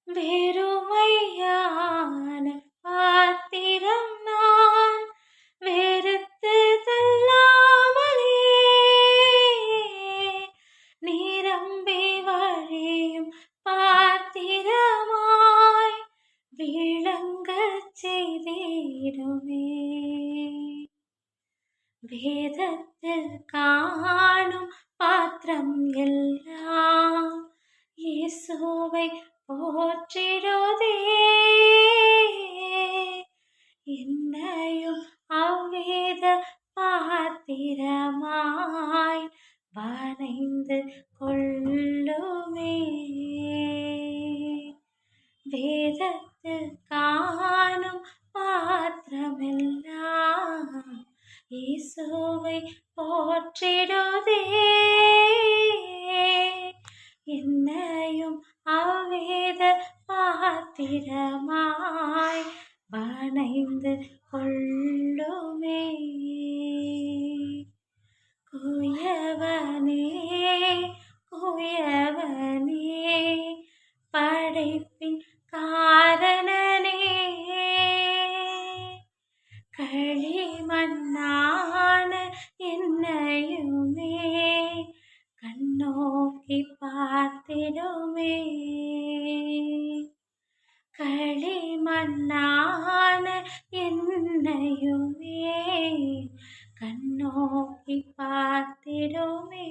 வெறுமையான பாத்திரம் நான் வெறுத்து தள்ளாமலே நிரம்பி வழியும் பாத்திரமாய் விளங்கச் செய்திடுமே. வேதத்தில் காணும் பாத்திரம் எல்லாம் இயேசுவை போற்றிடுதே. என்னையும் அவ்வேத பாத்திரமாய் வரைந்து கொள்ளுமே. வேதத்தில் காணும் பாத்திரமெல்லாம் இயேசுவை போற்றிடுதே. என்னையும் அவ்வேத பாத்திரமாய் வரைந்து கொள்ளுமே. குயவனே குயவனே படைப்பின் காரணனே, களிமண்ணான என்னையுமே கண்ணோக்கி பார்த்திடுமே. களிமண்ணான என்னையுமே கண்ணோக்கி பார்த்திடுமே.